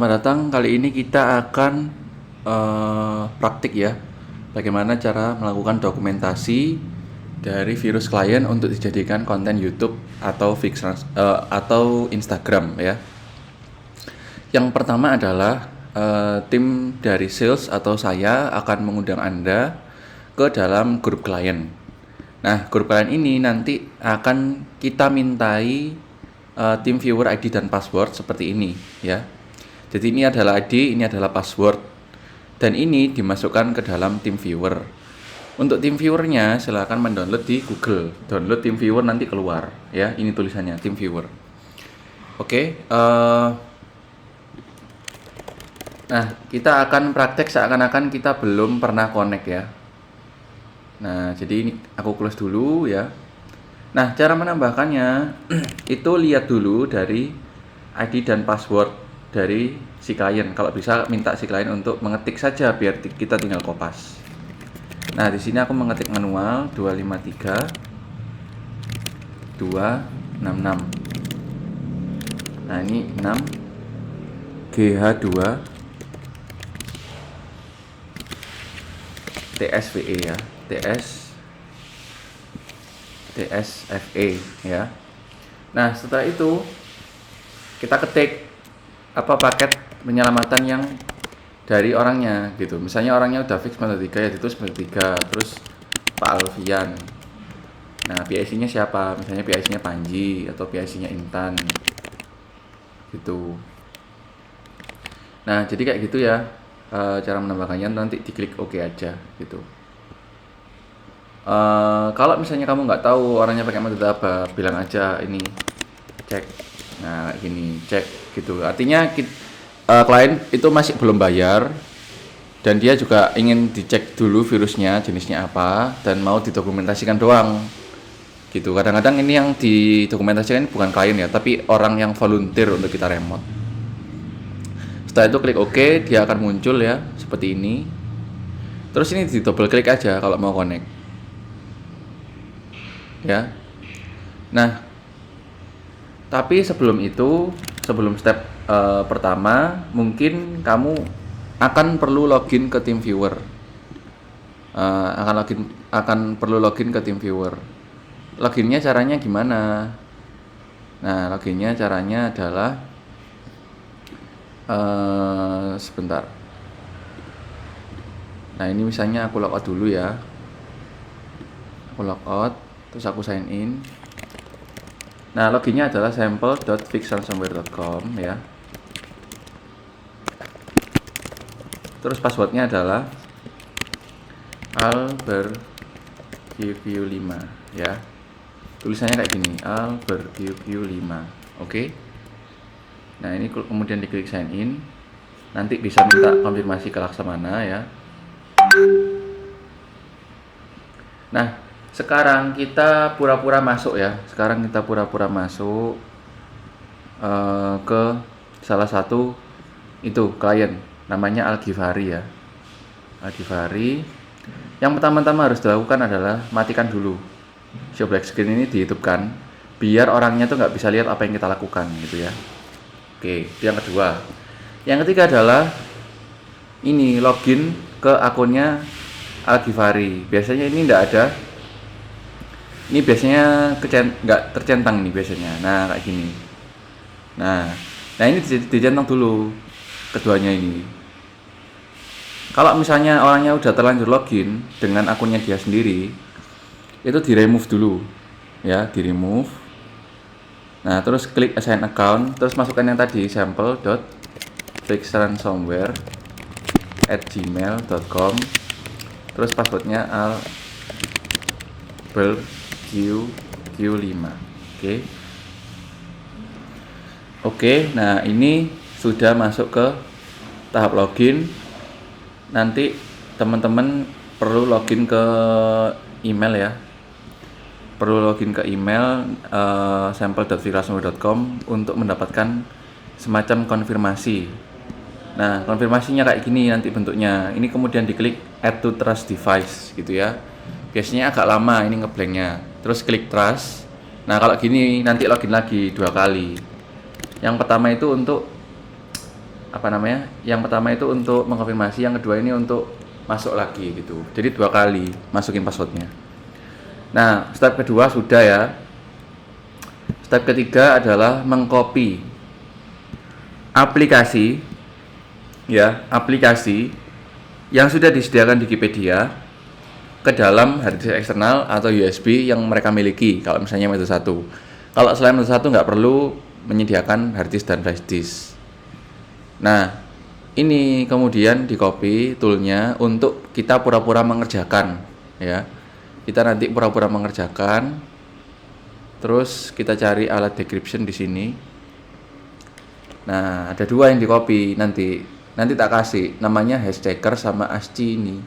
Selamat datang, kali ini kita akan praktik ya, bagaimana cara melakukan dokumentasi dari virus klien untuk dijadikan konten YouTube atau atau Instagram ya. Yang pertama adalah tim dari sales atau saya akan mengundang Anda ke dalam grup klien. Nah, grup klien ini nanti akan kita mintai tim viewer ID dan password seperti ini ya. Jadi ini adalah ID, ini adalah password. Dan ini dimasukkan ke dalam tim viewer. Untuk tim viewernya silahkan mendownload di Google. Download tim viewer nanti keluar ya. Ini tulisannya tim viewer. Oke, nah kita akan praktek seakan-akan kita belum pernah connect ya. Nah, jadi ini aku close dulu ya. Nah, cara menambahkannya itu lihat dulu dari ID dan password dari si klien. Kalau bisa minta si klien untuk mengetik saja biar kita tinggal kopas. Nah, di sini aku mengetik manual 253 266. Nah, ini 6 GH2 TSVE ya. TSFE ya. Nah, setelah itu kita ketik apa paket penyelamatan yang dari orangnya gitu. Misalnya orangnya udah fix 93 ya, itu 93, terus Pak Alfian. Nah, PIC-nya siapa? Misalnya PIC-nya Panji atau PIC-nya Intan. Gitu. Nah, jadi kayak gitu ya. Cara menambahkannya nanti diklik OK aja gitu. Kalau misalnya kamu nggak tahu orangnya pakai metode apa, bilang aja ini cek. Nah, gini, cek gitu. Artinya klien itu masih belum bayar dan dia juga ingin dicek dulu virusnya jenisnya apa dan mau didokumentasikan doang. Gitu. Kadang-kadang ini yang didokumentasikan bukan klien ya, tapi orang yang volunteer untuk kita remote. Setelah itu klik OK, dia akan muncul ya, seperti ini. Terus ini di double klik aja kalau mau connect. Ya. Nah, tapi sebelum itu, sebelum step pertama, mungkin kamu akan perlu login ke tim viewer. Akan perlu login ke tim viewer. Loginnya caranya gimana? Nah, loginnya caranya adalah sebentar. Nah, ini misalnya aku logout dulu ya. Aku logout, terus aku sign in. Nah, loginnya adalah sample.fixransomware.com ya. Terus passwordnya adalah albertqq5 ya. Tulisannya kayak gini, albertqq5. Oke. Nah, ini kemudian diklik sign in. Nanti bisa minta konfirmasi ke Laksamana ya. Nah, sekarang kita pura-pura masuk ya. Sekarang kita pura-pura masuk ke salah satu itu klien, namanya Al-Ghifari ya. Al-Ghifari. Yang pertama-tama harus dilakukan adalah matikan dulu show black screen ini, dihidupkan biar orangnya tuh nggak bisa lihat apa yang kita lakukan gitu ya. Oke, itu yang kedua. Yang ketiga adalah ini login ke akunnya Al-Ghifari. Biasanya ini nggak ada. Ini biasanya nggak tercentang ini biasanya. Nah, kayak gini. Nah ini dicentang dulu keduanya ini. Kalau misalnya orangnya udah terlanjur login dengan akunnya dia sendiri, itu di remove dulu ya, di remove. Nah, terus klik assign account, terus masukkan yang tadi sample.fixransomware@gmail.com, terus passwordnya albertqq5. Oke, nah ini sudah masuk ke tahap login. Nanti teman-teman perlu login ke email ya. Perlu login ke email sample.fixransomware.com untuk mendapatkan semacam konfirmasi. Nah, konfirmasinya kayak gini nanti bentuknya. Ini kemudian diklik add to trust device gitu ya. Biasanya agak lama ini ngeblanknya. Terus klik trust. Nah, kalau gini nanti login lagi 2 kali. Yang pertama itu untuk apa namanya, yang pertama itu untuk mengkonfirmasi, yang kedua ini untuk masuk lagi gitu. Jadi 2 kali masukin passwordnya. Nah, step kedua sudah ya. Step ketiga adalah mengcopy aplikasi, ya, aplikasi yang sudah disediakan di Wikipedia ke dalam hard disk eksternal atau USB yang mereka miliki. Kalau misalnya metode 1. Kalau selain metode 1 nggak perlu menyediakan hard disk dan flash disk. Nah, ini kemudian di copy toolnya untuk kita pura-pura mengerjakan, ya. Kita nanti pura-pura mengerjakan. Terus kita cari alat decryption di sini. Nah, ada 2 yang di copy nanti. Nanti tak kasih namanya hashtaker sama ASCII ini.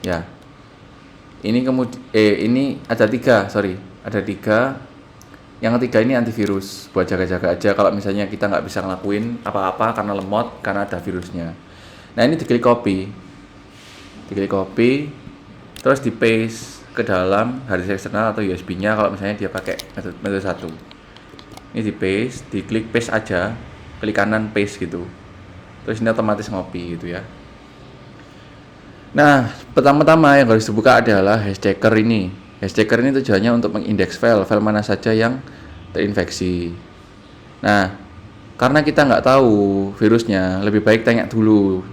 Ya. Ini kemudian ini ada 3, sorry. Ada 3. Yang ketiga ini antivirus, buat jaga-jaga aja kalau misalnya kita nggak bisa ngelakuin apa-apa karena lemot, karena ada virusnya. Nah, ini diklik copy, terus di paste ke dalam hard disk eksternal atau USB-nya kalau misalnya dia pakai metode 1. Ini di paste, diklik paste aja, klik kanan paste gitu. Terus ini otomatis ngopi gitu ya. Nah, pertama-tama yang harus dibuka adalah hashtaker ini. Hashtaker ini tujuannya untuk mengindeks file mana saja yang terinfeksi. Nah, karena kita nggak tahu virusnya, lebih baik tanya dulu.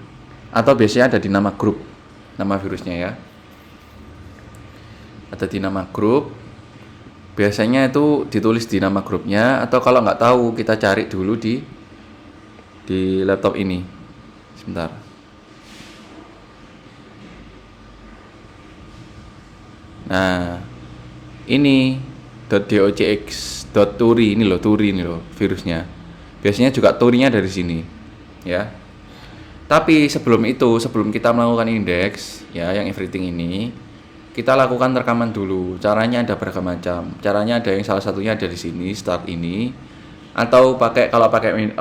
Atau biasanya ada di nama grup, nama virusnya ya. Ada di nama grup. Biasanya itu ditulis di nama grupnya, atau kalau nggak tahu kita cari dulu di laptop ini. Sebentar. Nah, ini .docx.turi ini loh, Turi ini loh virusnya. Biasanya juga Turinya dari sini, ya. Tapi sebelum kita melakukan indeks, ya, yang everything ini, kita lakukan rekaman dulu. Caranya ada beragam macam. Caranya ada yang salah satunya ada di sini, start ini, atau kalau pakai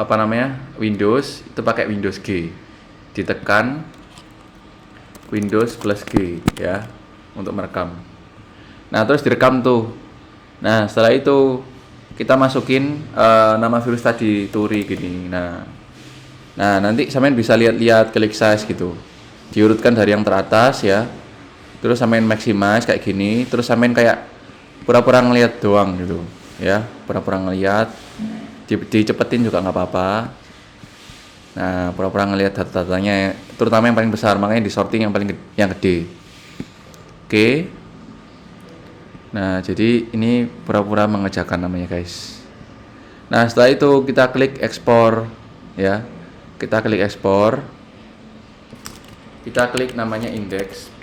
Windows, itu pakai Windows G. Ditekan Windows plus G, ya, untuk merekam. Nah, terus direkam tuh. Nah, setelah itu kita masukin nama virus tadi, Turi gini. Nah, nanti sampean bisa lihat klik size gitu. Diurutkan dari yang teratas ya. Terus sampean maximize kayak gini, terus sampean kayak pura-pura ngelihat doang gitu, ya. Pura-pura ngelihat. Dicepetin juga nggak apa-apa. Nah, pura-pura ngelihat data-datanya, terutama yang paling besar, makanya di sorting yang gede. Oke. Nah, jadi ini pura-pura mengerjakan namanya, guys. Nah, setelah itu kita klik ekspor, ya. Kita klik ekspor. Kita klik namanya indeks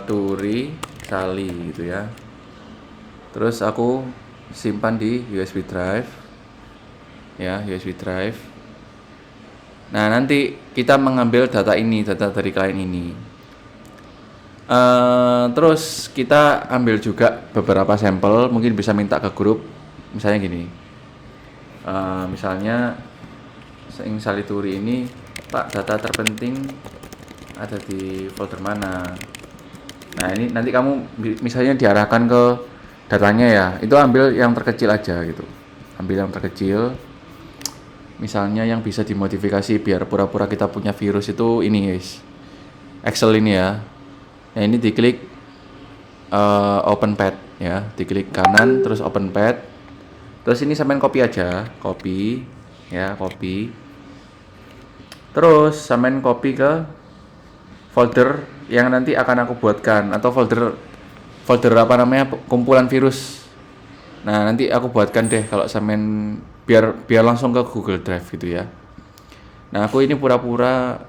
Turi Sali gitu ya. Terus aku simpan di USB drive. Ya, USB drive. Nah, nanti kita mengambil data dari klien ini. Terus kita ambil juga beberapa sampel, mungkin bisa minta ke grup, misalnya gini, misalnya Salituri ini, Pak, data terpenting ada di folder mana. Nah, ini nanti kamu misalnya diarahkan ke datanya ya, itu ambil yang terkecil aja gitu, ambil yang terkecil, misalnya yang bisa dimodifikasi biar pura-pura kita punya virus itu ini, guys, Excel ini ya. Nah, ini diklik open path ya, diklik kanan terus open path. Terus ini sampean copy aja, copy ya, copy. Terus sampean copy ke folder yang nanti akan aku buatkan, atau folder kumpulan virus. Nah, nanti aku buatkan deh kalau sampean biar langsung ke Google Drive gitu ya. Nah, aku ini pura-pura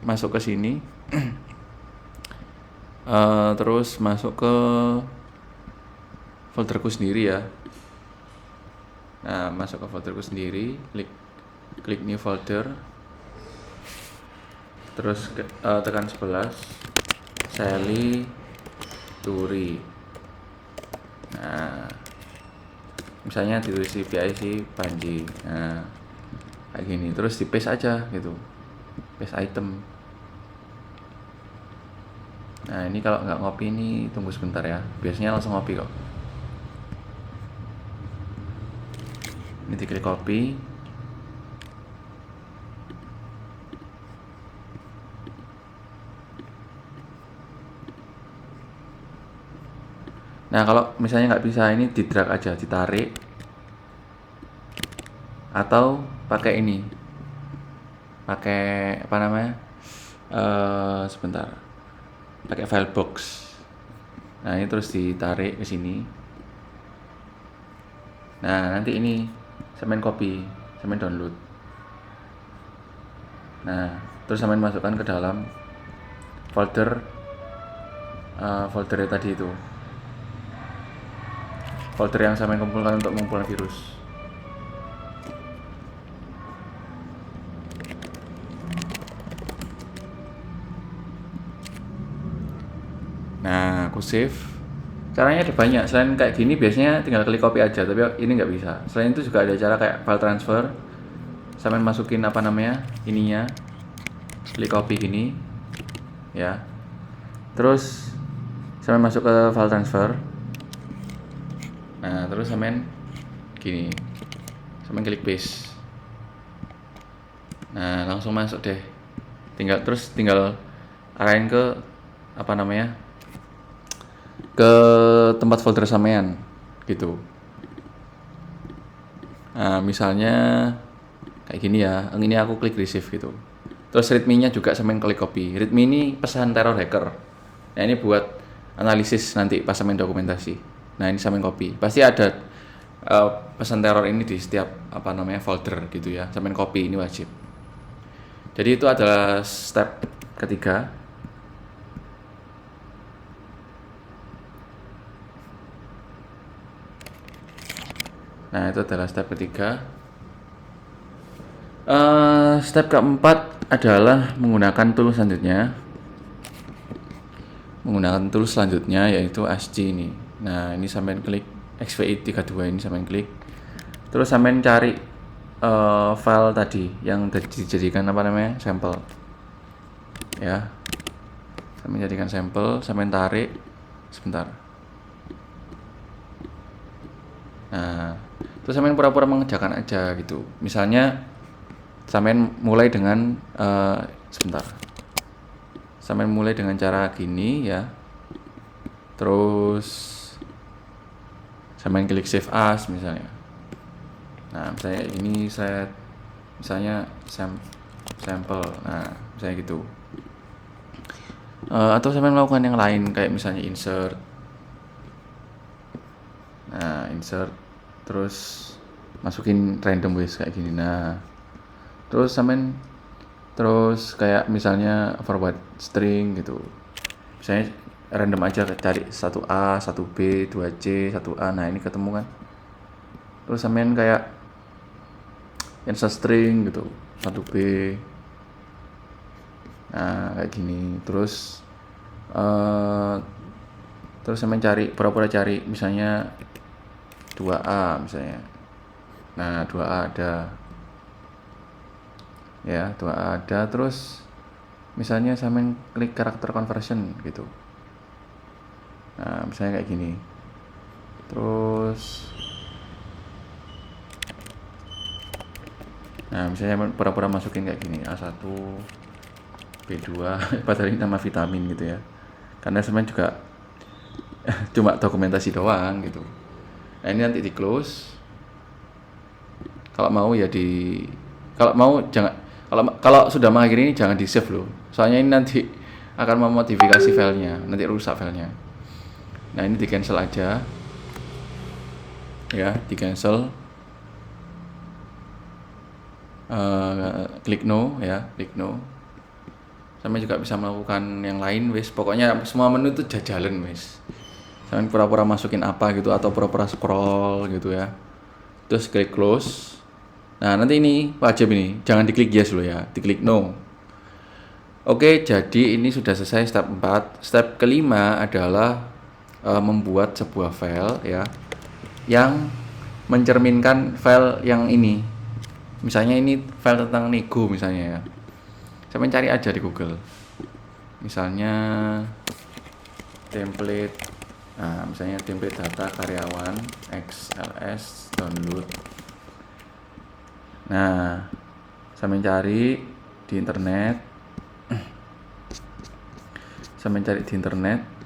masuk ke sini. Terus masuk ke folderku sendiri ya. Nah, masuk ke folderku sendiri, klik new folder, terus tekan 11, Sally Turi. Nah, misalnya ditulis PIC Panji. Nah, kayak gini, terus di paste aja gitu, paste item. Nah, ini kalau nggak ngopi ini tunggu sebentar ya. Biasanya langsung ngopi kok. Ini diklik copy. Nah kalau misalnya nggak bisa, ini di drag aja, ditarik, atau pakai ini, pakai apa namanya, sebentar, pakai file box. Nah ini terus ditarik ke sini. Nah nanti ini semen copy, semen download. Nah terus semen masukkan ke dalam folder, foldernya tadi itu, folder yang semen kumpulkan untuk mengumpulkan virus. Nah aku save. Caranya ada banyak, selain kayak gini biasanya tinggal klik copy aja, tapi ini nggak bisa. Selain itu juga ada cara kayak file transfer, sampai masukin apa namanya, ininya, klik copy gini ya, terus sampai masuk ke file transfer. Nah terus sampai gini, sampai klik paste. Nah langsung masuk deh, tinggal arahin ke apa namanya, ke tempat folder sampean gitu. Nah misalnya kayak gini ya, ini aku klik receive gitu. Terus readme-nya juga sampean klik copy. Readme ini pesan teror hacker. Nah ini buat analisis nanti pas sampean dokumentasi. Nah ini sampean copy. Pasti ada pesan teror ini di setiap apa namanya folder gitu ya. Sampean copy, ini wajib. Jadi itu adalah step ketiga. Nah itu adalah step ketiga. Step keempat adalah menggunakan tool selanjutnya. Yaitu ASCII ini. Nah ini sampean klik XVI32, ini sampean klik. Terus sampean cari file tadi yang dijadikan apa namanya, sampel. Ya. Sampean jadikan sampel, sampean tarik sebentar. Nah, terus sampean pura-pura mengerjakan aja gitu. Misalnya sampean mulai dengan sebentar. Sampean mulai dengan cara gini ya. Terus sampean klik save as misalnya. Nah, misalnya ini misalnya sampel. Nah, misalnya gitu. Atau sampean melakukan yang lain kayak misalnya insert. Nah, insert terus masukin random ways kayak gini. Nah, terus sampean kayak misalnya forward string gitu. Misalnya random aja, cari 1A, 1B, 2C, 1A. Nah, ini ketemu kan. Terus sampean kayak insert string gitu, 1B. Nah, kayak gini. Terus sampean pura-pura cari misalnya 2A misalnya. Nah 2A ada ya, 2A ada. Terus misalnya sampean klik karakter conversion gitu. Nah misalnya kayak gini. Terus nah misalnya pura-pura masukin kayak gini, A1 B2 padahal ini nama vitamin gitu ya, karena sampean juga cuma dokumentasi doang gitu. Nah ini nanti di close. Kalau mau jangan, kalau sudah mengakhiri ini jangan di save loh. Soalnya ini nanti akan memodifikasi filenya, nanti rusak filenya. Nah ini di cancel aja. Ya, di cancel. Klik no ya, klik no. Sama juga bisa melakukan yang lain wis. Pokoknya semua menu itu jalan wis. Sampai pura-pura masukin apa gitu atau pura-pura scroll gitu ya. Terus klik close. Nah nanti ini wajib ini, jangan diklik yes loh ya, diklik no. Oke, jadi ini sudah selesai step 4. Step kelima adalah membuat sebuah file ya, yang mencerminkan file yang ini. Misalnya ini file tentang nego misalnya ya. Saya mencari aja di Google. Misalnya template. Nah, misalnya template data karyawan XLS download. Nah, saya mencari di internet.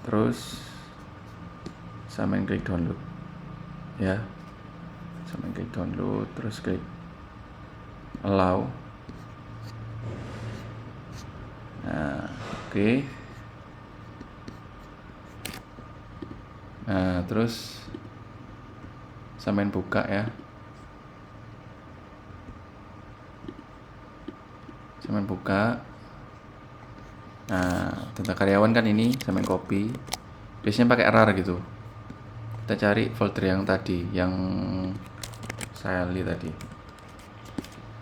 Terus Sampean klik download ya, sampean klik download terus klik allow. Nah, oke. Nah, terus sampean buka ya, sampean buka. Nah, data karyawan kan ini sampean copy, biasanya pakai rar gitu. Kita cari folder yang tadi, yang saya lihat tadi.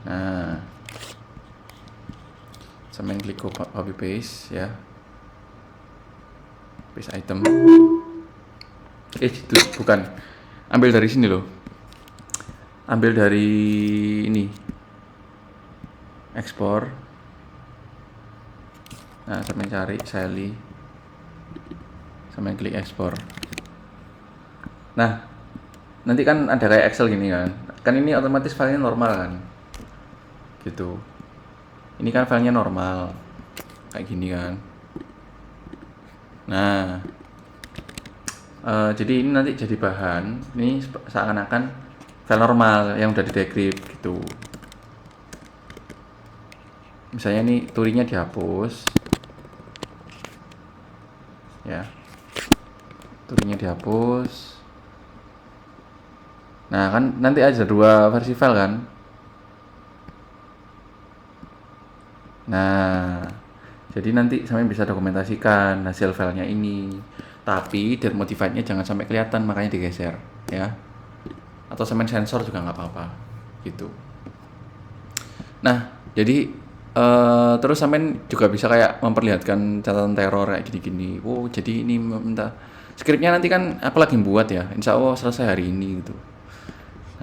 Nah, sampean klik copy paste ya, paste item. Itu bukan, ambil dari sini loh, ambil dari ini, ekspor. Nah, sampean cari Sally, sampean klik ekspor. Nah, nanti kan ada kayak Excel gini kan ini otomatis filenya normal kan, gitu. Ini kan filenya normal, kayak gini kan. Nah, jadi ini nanti jadi bahan, ini seakan-akan file normal yang udah di-decrypt gitu. Misalnya nih turinya dihapus, ya, turinya dihapus. Nah kan nanti ada 2 versi file kan. Nah, jadi nanti sampai bisa dokumentasikan hasil filenya ini. Tapi date modified-nya jangan sampai kelihatan, makanya digeser ya. Atau sampai sensor juga nggak apa-apa gitu. Nah, jadi terus sampean juga bisa kayak memperlihatkan catatan teror kayak gini-gini. Oh, jadi ini minta skripnya nanti kan aku lagi buat ya, insya Allah selesai hari ini gitu.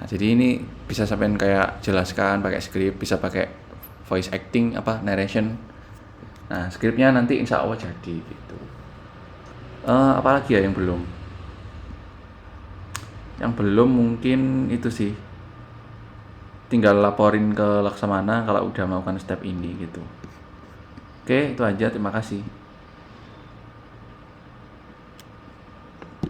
Nah, jadi ini bisa sampean kayak jelaskan pakai skrip, bisa pakai voice acting narration. Nah, skripnya nanti insya Allah jadi gitu. Apalagi ya yang belum? Yang belum mungkin itu sih. Tinggal laporin ke Laksamana kalau udah melakukan step ini gitu. Oke, itu aja. Terima kasih.